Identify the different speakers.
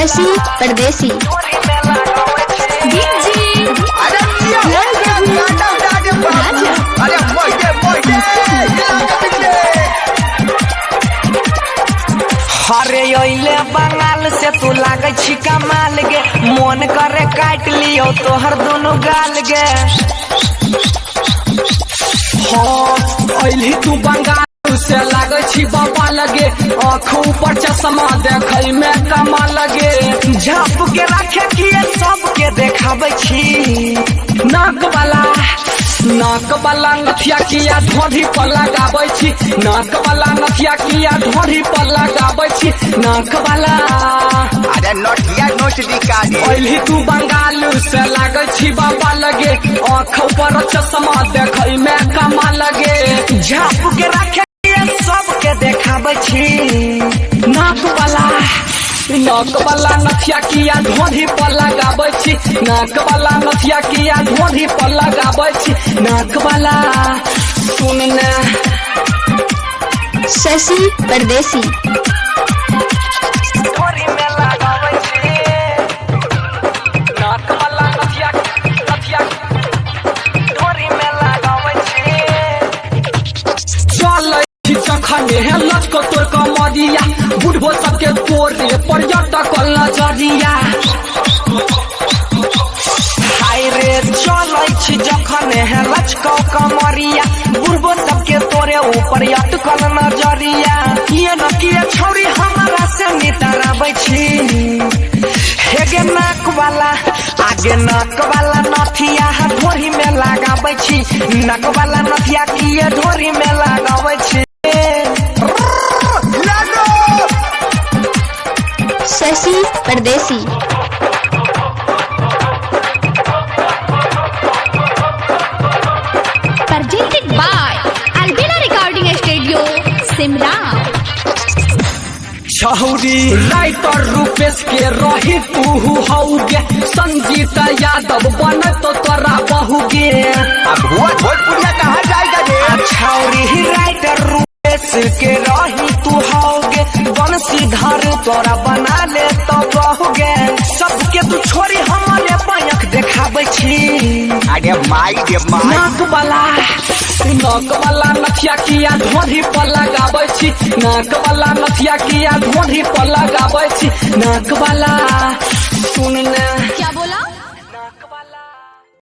Speaker 1: शशि परदेसी
Speaker 2: हरे अइले बंगाल से तू लागे छी कमाल गे, मन करे काट लियो तोहर दोनों गाल गे।
Speaker 3: हाँ अइली तू बंगाल से लागे छी बाबा लगे, आँखों ऊपर चश्मा देखै में कमा लगे।
Speaker 2: झाप के रखे किए सबके देखाबै छी,
Speaker 3: नाक वाला नथिया किया ढोढ़ी पर लगाबै छी, नाक वाला नथिया किया ढोढ़ी पर लगाबै छी, नाक वाला
Speaker 4: अरे नोटिया नोट दिखाने
Speaker 3: अइली तू बंगाल से लागे छी बाबा लगे, आँखों पर चश्मा देखै में कमा लगे।
Speaker 2: झाप के रखे किए सबके देखाबै छी,
Speaker 3: नाक वाला नथिया किया ढोढ़ी पर लगाबै छी, नाक वाला नथिया किया ढोढ़ी पर लगाबै छी, नाक वाला सुनना
Speaker 1: शशि परदेसी
Speaker 2: ढोरी में लगाबै छी,
Speaker 3: नाक वाला नथिया
Speaker 2: ढोरी में लगाबै छी।
Speaker 3: चल जखने है लचको तोर कमरिया, बुढ़बो सबके तोरे पर्यटक नजरिया।
Speaker 2: हाय रे चलै छी जखने है लचको कमरिया, बुढ़बो सबके तोरे ऊपर अटकल नजरिया। ये न किए छौरी हमारा से नितराबै छी, हेगे नाक वाला आगे नाक वाला नथिया ढोरी में लगाबै छी, नाक वाला नथिया किए ढोरी में लगाबै छी।
Speaker 1: शशि परदेसी
Speaker 5: presented by Albina Recording Studio, Simla।
Speaker 3: छौरी राइटर रूपेश के रही तू हौगे, संगीत यादव बन तो तोरा बहुगे।
Speaker 4: अब हुआ भोजपुरिया कहाँ जाएगा रे?
Speaker 2: छौरी राइटर रूपेश के रही तू होगे, बंशीधर तोरा बना ले तो बहुगे। सबके तू छोरी हमारे पंख देखाबै छी,
Speaker 4: अरे माई रे माई
Speaker 3: नाक वाला नथिया किया ढोढ़ी पर लगाबै छी, नाक वाला नथिया किया ढोढ़ी पर लगाबै छी, नाक वाला सुनना
Speaker 5: क्या बोला?